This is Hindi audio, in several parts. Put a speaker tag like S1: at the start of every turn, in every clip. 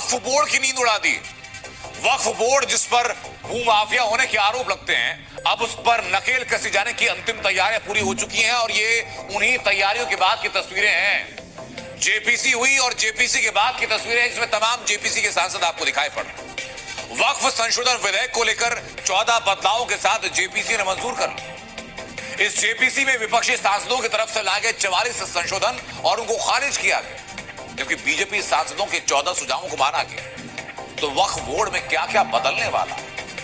S1: वक्फ बोर्ड की नींद उड़ा दी। वक्फ बोर्ड जिस पर भूमाफिया होने के आरोप लगते हैं, अब उस पर नकेल कसी जाने की अंतिम तैयारियां पूरी हो चुकी हैं और ये उन्हीं तैयारियों के बाद की तस्वीरें हैं। जेपीसी हुई और जेपीसी के बाद की तस्वीरें, इसमें तमाम जेपीसी के सांसद आपको दिखाई पड़ रहे हैं। वक्फ संशोधन विधेयक को लेकर 14 बदलावों के साथ जेपीसी ने मंजूर कर लिया। इस जेपीसी में विपक्षी सांसदों की तरफ से लाए गए 44 संशोधन और उनको खारिज किया गया, जबकि बीजेपी सांसदों के 14 सुझावों को माना गया। तो वक्फ बोर्ड में क्या क्या बदलने वाला,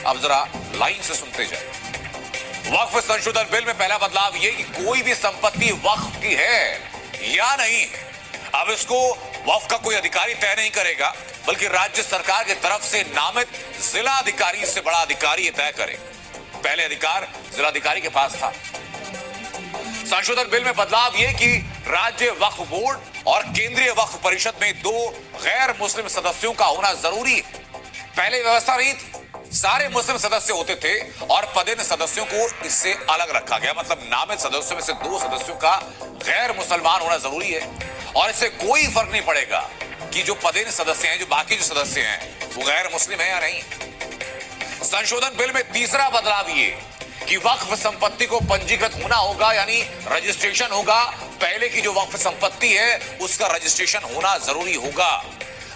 S1: अब जरा लाइन से सुनते जाए। वक्फ संशोधन बिल में पहला बदलाव यह कि कोई भी संपत्ति वक्फ की है या नहीं, अब इसको वक्फ का कोई अधिकारी तय नहीं करेगा, बल्कि राज्य सरकार की तरफ से नामित जिला अधिकारी से बड़ा अधिकारी ये तय करेगा। पहले अधिकार जिलाधिकारी के पास था। संशोधन बिल में बदलाव यह कि राज्य वक्फ बोर्ड और केंद्रीय वक्फ परिषद में 2 गैर मुस्लिम सदस्यों का होना जरूरी है। पहले व्यवस्था नहीं थी, सारे मुस्लिम सदस्य होते थे और पदेन सदस्यों को इससे अलग रखा गया। मतलब नामित सदस्यों में से 2 सदस्यों का गैर मुसलमान होना जरूरी है और इससे कोई फर्क नहीं पड़ेगा कि जो पदेन सदस्य हैं, जो बाकी जो सदस्य हैं, वो गैर मुस्लिम है या नहीं। संशोधन बिल में तीसरा बदलाव ये कि वक्फ संपत्ति को पंजीकृत होना होगा, यानी रजिस्ट्रेशन होगा। पहले की जो वक्फ संपत्ति है उसका रजिस्ट्रेशन होना जरूरी होगा।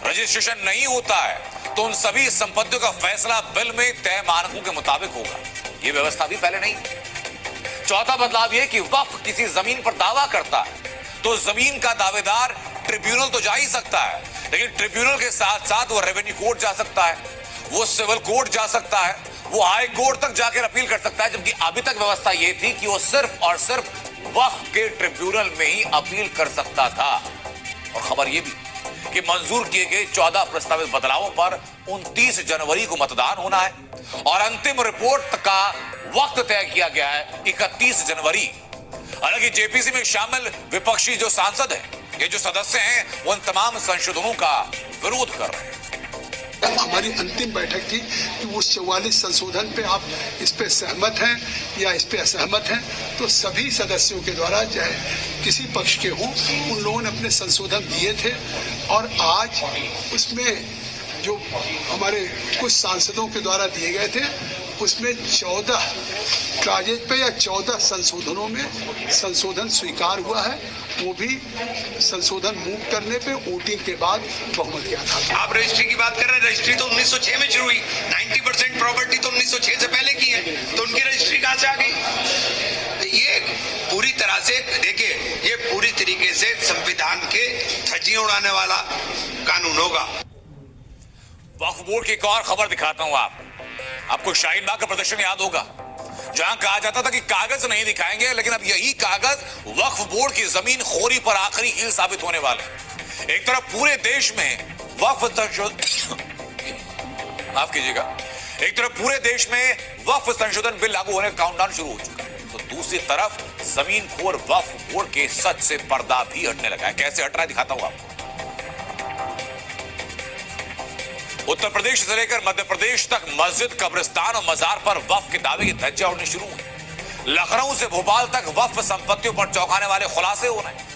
S1: रजिस्ट्रेशन नहीं होता है तो उन सभी संपत्तियों का फैसला बिल में तय मानकों के मुताबिक होगा। यह व्यवस्था भी पहले नहीं। चौथा बदलाव यह कि वक्फ किसी जमीन पर दावा करता है तो जमीन का दावेदार ट्रिब्यूनल तो जा ही सकता है, लेकिन ट्रिब्यूनल के साथ साथ वो रेवेन्यू कोर्ट जा सकता है, वो सिविल कोर्ट जा सकता है, वो हाई कोर्ट तक जाकर अपील कर सकता है। जबकि अभी तक व्यवस्था ये थी कि वो सिर्फ और सिर्फ वक्फ के ट्रिब्यूनल में ही अपील कर सकता था। और खबर ये भी कि मंजूर किए गए 14 प्रस्तावित बदलावों पर 29 जनवरी को मतदान होना है और अंतिम रिपोर्ट का वक्त तय किया गया है 31 जनवरी। हालांकि जेपीसी में शामिल विपक्षी जो सांसद हैं, ये जो सदस्य हैं, वो उन तमाम संशोधनों का विरोध कर रहे हैं।
S2: हमारी अंतिम बैठक थी कि उस 44 संशोधन पे आप इस पे सहमत हैं या इस पे असहमत हैं, तो सभी सदस्यों के द्वारा, चाहे किसी पक्ष के हों, उन लोगों ने अपने संशोधन दिए थे और आज उसमें जो हमारे कुछ सांसदों के द्वारा दिए गए थे उसमें 14 कागज पे या 14 संशोधनों में संशोधन स्वीकार हुआ है। वो भी संशोधन मूव करने पे वोटिंग के बाद बहुमत के आधार पर।
S3: आप रजिस्ट्री की बात कर रहे हैं, रजिस्ट्री तो 1906 में शुरू हुई। 90% प्रॉपर्टी तो 1906 से पहले की है, तो उनकी रजिस्ट्री कहां से आ गई? ये पूरी तरह से देखिए, ये पूरी तरीके से संविधान के धज्जियां उड़ाने वाला कानून होगा।
S1: वक्फ बोर्ड की एक और खबर दिखाता हूं आपको शाहीन बाग का प्रदर्शन याद होगा, जहां कहा जाता था कि कागज नहीं दिखाएंगे, लेकिन अब यही कागज वक्फ बोर्ड की जमीन खोरी पर आखिरी कील साबित होने वाले। एक तरफ पूरे देश में वक्फ माफ कीजिएगा, एक तरफ पूरे देश में वक्फ संशोधन बिल लागू होने का काउंटडाउन शुरू हो चुका है, तो दूसरी तरफ जमीन खोर वक्फ बोर्ड के सच से पर्दा भी हटने लगा है। कैसे हट रहा है दिखाता हूं आपको। उत्तर प्रदेश से लेकर मध्य प्रदेश तक मस्जिद, कब्रिस्तान और मजार पर वक्फ के दावे की धज्जियां उड़नी शुरू हुई। लखनऊ से भोपाल तक वक्फ संपत्तियों पर चौंकाने वाले खुलासे हो रहे हैं।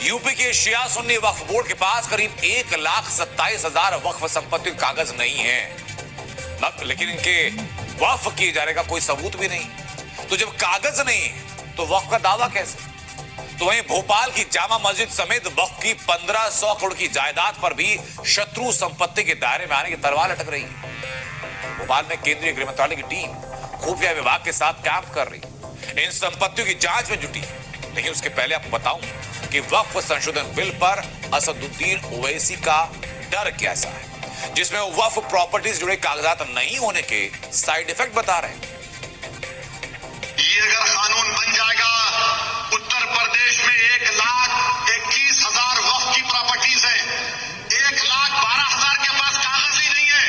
S1: यूपी के शिया सुन्नी वक्फ बोर्ड के पास करीब 1,27,000 वक्फ संपत्ति कागज नहीं है, लेकिन इनके वक्फ किए जाने का कोई सबूत भी नहीं। तो जब कागज नहीं तो वक्फ का दावा कैसे? तो वहीं भोपाल की जामा मस्जिद समेत वक्फ की 1500 करोड़ की जायदाद पर भी शत्रु संपत्ति के दायरे में आने की तलवार लटक रही है। भोपाल में केंद्रीय गृह मंत्रालय की टीम खुफिया विभाग के साथ कैंप कर रही है, इन संपत्तियों की जांच में जुटी। लेकिन उसके पहले आपको बताऊं कि वक्फ संशोधन बिल पर असदुद्दीन ओवैसी का डर कैसा है, जिसमें वक्फ प्रॉपर्टीज जुड़े कागजात नहीं होने के साइड इफेक्ट बता रहे हैं।
S4: ये अगर कानून बन जाएगा, उत्तर प्रदेश में 1,21,000 वक्फ की प्रॉपर्टीज है, 1,12,000 के पास कागज ही नहीं है।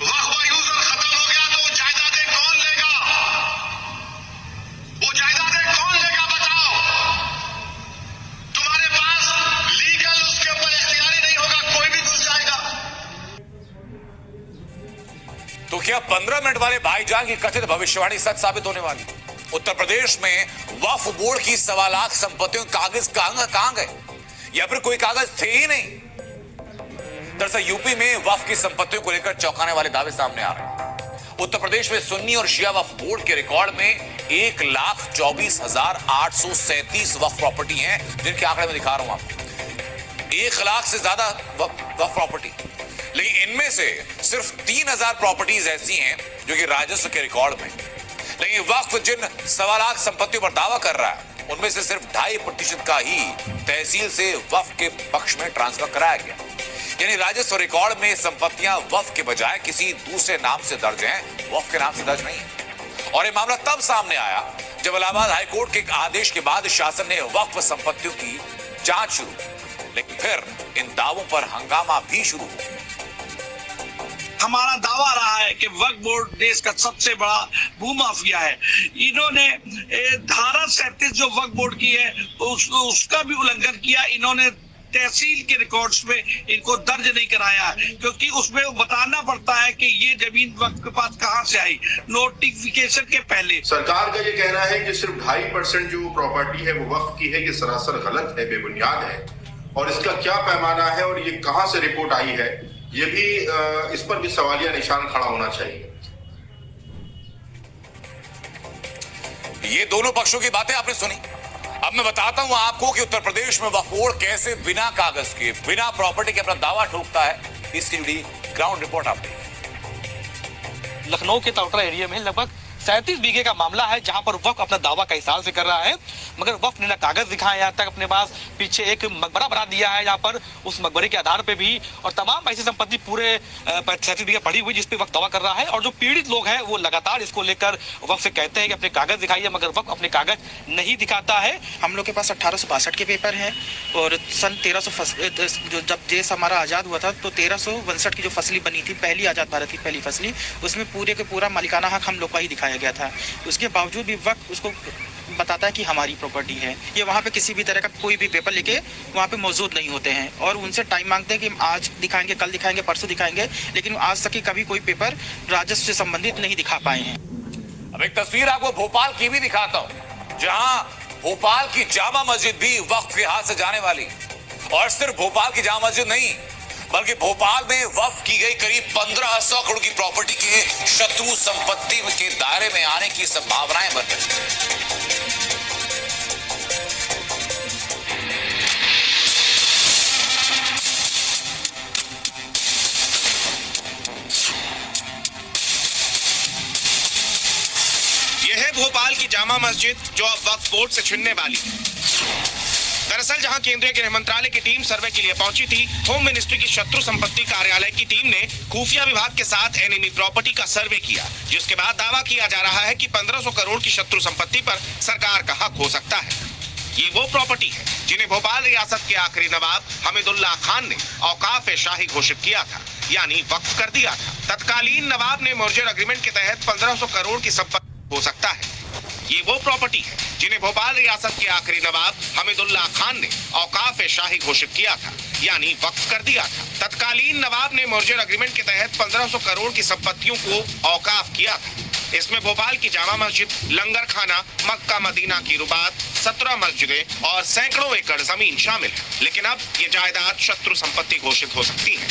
S4: वक्फ का यूजर खत्म हो गया तो जायदादें कौन लेगा? वो जायदादें कौन लेगा बताओ? तुम्हारे पास लीगल उसके ऊपर इख्तियारी नहीं होगा, कोई भी घुस जाएगा।
S1: तो क्या 15 मिनट वाले भाईजान की कथित भविष्यवाणी सच साबित होने वाली? उत्तर प्रदेश में वक्फ बोर्ड की 1.25 लाख संपत्तियों कागज कहां गए, या फिर कोई कागज थे ही नहीं? दरअसल यूपी में वक्फ की संपत्तियों को लेकर चौंकाने वाले दावे सामने आ रहे हैं। उत्तर प्रदेश में सुन्नी और शिया वक्फ बोर्ड के रिकॉर्ड में 1,24,837 वक्फ प्रॉपर्टी हैं, जिनके आंकड़े में दिखा रहा हूं आपको। 1 लाख से ज्यादा वक्फ प्रॉपर्टी, लेकिन इनमें से सिर्फ 3,000 प्रॉपर्टीज ऐसी हैं जो कि राजस्व के रिकॉर्ड में। लेकिन वक्फ जिन 1.25 लाख संपत्तियों पर दावा कर रहा है, उनमें से सिर्फ 2.5% का ही तहसील से वक्फ के पक्ष में ट्रांसफर कराया गया। यानी राजस्व रिकॉर्ड में संपत्तियां वक्फ के बजाय किसी दूसरे नाम से दर्ज हैं, वक्फ के नाम से दर्ज नहीं। और ये मामला तब सामने आया जब इलाहाबाद हाईकोर्ट के एक आदेश के बाद शासन ने वक्फ संपत्तियों की जांच शुरू की, लेकिन फिर इन दावों पर हंगामा भी शुरू हुआ।
S5: हमारा दावा रहा है कि वक्फ बोर्ड देश का सबसे बड़ा भूमाफिया है। इन्होंने धारा 37 जो वक्फ बोर्ड की है उसका भी उल्लंघन किया। इन्होंने तहसील के रिकॉर्ड्स में इनको दर्ज नहीं कराया, क्योंकि उसमें बताना पड़ता है कि ये जमीन वक्फ के पास कहां से आई, नोटिफिकेशन के पहले।
S6: सरकार का ये कहना है कि सिर्फ 2.5% जो प्रॉपर्टी है वो वक्फ की है, ये सरासर गलत है, बेबुनियाद है। और इसका क्या पैमाना है और ये कहां से रिपोर्ट आई है, ये भी इस पर भी सवालिया निशान खड़ा होना चाहिए।
S1: ये दोनों पक्षों की बातें आपने सुनी। अब मैं बताता हूं आपको कि उत्तर प्रदेश में वक्फ बोर्ड कैसे बिना कागज के, बिना प्रॉपर्टी के अपना दावा ठोकता है। इसकी जुड़ी ग्राउंड रिपोर्ट आप देखिए।
S7: लखनऊ के तौटरा एरिया में लगभग 37 बीघे का मामला है, जहां पर वक्फ अपना दावा कई साल से कर रहा है, मगर वक्फ ने ना कागज दिखाए यहाँ तक अपने पास। पीछे एक मकबरा बना दिया है यहाँ पर, उस मकबरे के आधार पे भी, और तमाम ऐसी संपत्ति पूरे 37 बीघे पड़ी हुई जिसपे वक्फ दावा कर रहा है। और जो पीड़ित लोग हैं वो लगातार इसको लेकर वक्फ से कहते हैं कि अपने कागज दिखाइए, मगर वक्फ अपने कागज नहीं दिखाता है।
S8: हम लोग के पास 1862 के पेपर हैं और सन 1300 जो जब देश हमारा आज़ाद हुआ था तो 1362 की जो फसली बनी थी, पहली आज़ाद भारत की पहली फसली, उसमें पूरे के पूरा मालिकाना हक हम लोग का ही दिखाया गया था। उसके बावजूद भी वक्त उसको बताता है कि हमारी प्रॉपर्टी है। ये वहाँ पे किसी भी तरह का कोई भी पेपर लेके वहाँ पे मौजूद नहीं होते हैं और उनसे टाइम मांगते हैं कि आज दिखाएंगे, कल दिखाएंगे, परसों दिखाएंगे, लेकिन आज तक की कभी कोई पेपर राजस्व से संबंधित नहीं दिखा पाए हैं।
S1: अब एक तस्वीर आपको भोपाल की भी दिखाता हूं, जहां भोपाल की जामा मस्जिद भी वक्फ के हाथ से जाने वाली। और सिर्फ भोपाल की जामा मस्जिद नहीं, बल्कि भोपाल में वक्फ की गई करीब 1500 करोड़ की प्रॉपर्टी के शत्रु संपत्ति के दायरे में आने की संभावनाएं बन रही हैं।
S9: यह है भोपाल की जामा मस्जिद जो अब वक्फ बोर्ड से छिनने वाली है। दरअसल जहां केंद्रीय गृह मंत्रालय की टीम सर्वे के लिए पहुंची थी, होम मिनिस्ट्री की शत्रु संपत्ति कार्यालय की टीम ने खुफिया विभाग के साथ एनिमी प्रॉपर्टी का सर्वे किया, जिसके बाद दावा किया जा रहा है कि 1500 करोड़ की शत्रु संपत्ति पर सरकार का हक हो सकता है। ये वो प्रॉपर्टी है जिन्हें भोपाल रियासत के आखिरी नवाब हमीदुल्लाह खान ने औकाफ शाही घोषित किया था, यानी वक्फ कर दिया था। तत्कालीन नवाब ने मर्जर एग्रीमेंट के तहत 1500 करोड़ की संपत्ति हो सकता है। ये वो प्रॉपर्टी है जिन्हें भोपाल रियासत के आखिरी नवाब हमीदुल्लाह खान ने औकाफ शाही घोषित किया था, यानी वक्फ कर दिया था। तत्कालीन नवाब ने मर्जर एग्रीमेंट के तहत 1500 करोड़ की संपत्तियों को औकाफ किया था। इसमें भोपाल की जामा मस्जिद, लंगर खाना, मक्का मदीना की रुबात, 17 मस्जिदें और सैकड़ों एकड़ जमीन शामिल है। लेकिन अब ये जायदाद शत्रु संपत्ति घोषित हो सकती है।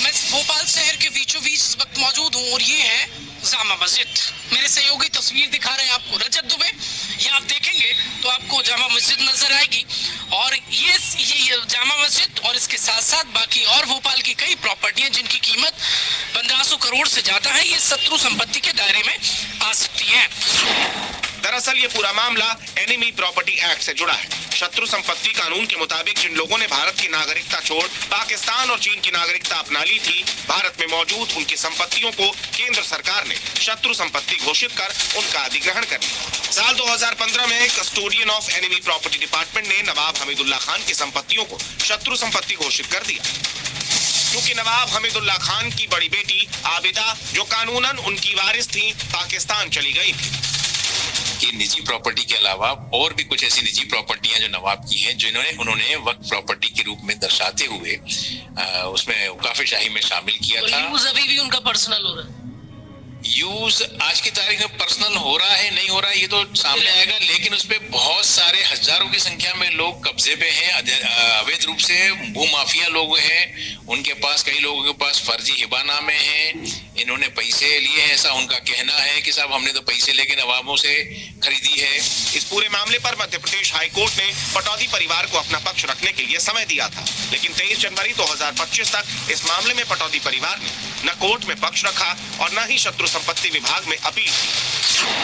S10: मैं भोपाल शहर के बीचों बीच इस वक्त मौजूद हूँ और ये है जामा मस्जिद। मेरे सहयोगी तस्वीर दिखा रहे हैं आपको, रजत दुबे। ये आप देखेंगे तो आपको जामा मस्जिद नजर आएगी और ये जामा मस्जिद और इसके साथ साथ बाकी और भोपाल की कई प्रॉपर्टियां जिनकी कीमत 1500 करोड़ से ज्यादा है, ये शत्रु संपत्ति के दायरे में आ सकती है।
S9: दरअसल ये पूरा मामला एनिमी प्रॉपर्टी एक्ट से जुड़ा है। शत्रु संपत्ति कानून के मुताबिक जिन लोगों ने भारत की नागरिकता छोड़ पाकिस्तान और चीन की नागरिकता अपना ली थी, भारत में मौजूद उनकी संपत्तियों को केंद्र सरकार ने शत्रु संपत्ति घोषित कर उनका अधिग्रहण कर लिया। साल 2015 में custodian of enemy property department ने नवाब हमीदुल्लाह खान की संपत्तियों को शत्रु संपत्ति घोषित कर दिया, क्योंकि नवाब हमीदुल्लाह खान की बड़ी बेटी आबिदा, जो कानूनन उनकी वारिस थी, पाकिस्तान चली गई थी।
S11: कि निजी प्रॉपर्टी के अलावा और भी कुछ ऐसी निजी प्रॉपर्टियां जो नवाब की हैं, जिन्होंने उन्होंने वक्फ प्रॉपर्टी के रूप में दर्शाते हुए उसमें औकाफ शाही में शामिल किया था।
S10: यूज अभी भी उनका पर्सनल हो रहा है।
S11: यूज आज की तारीख में पर्सनल हो रहा है नहीं हो रहा है ये तो सामने आएगा, लेकिन उस पे बहुत सारे हजारों की संख्या में लोग कब्जे पे हैं, अवैध रूप से भूमाफिया लोग हैं, उनके पास कई लोगों के पास फर्जी हिबानामे हैं, इन्होंने पैसे लिए हैं, ऐसा उनका कहना है कि साहब हमने तो पैसे लेके नवाबों से खरीदी है।
S9: इस पूरे मामले पर मध्य प्रदेश हाईकोर्ट ने पटौदी परिवार को अपना पक्ष रखने के लिए समय दिया था, लेकिन 23 जनवरी 2025 तक इस मामले में पटौदी परिवार ने न कोर्ट में पक्ष रखा और न ही शत्रु संपत्ति विभाग में अपील की।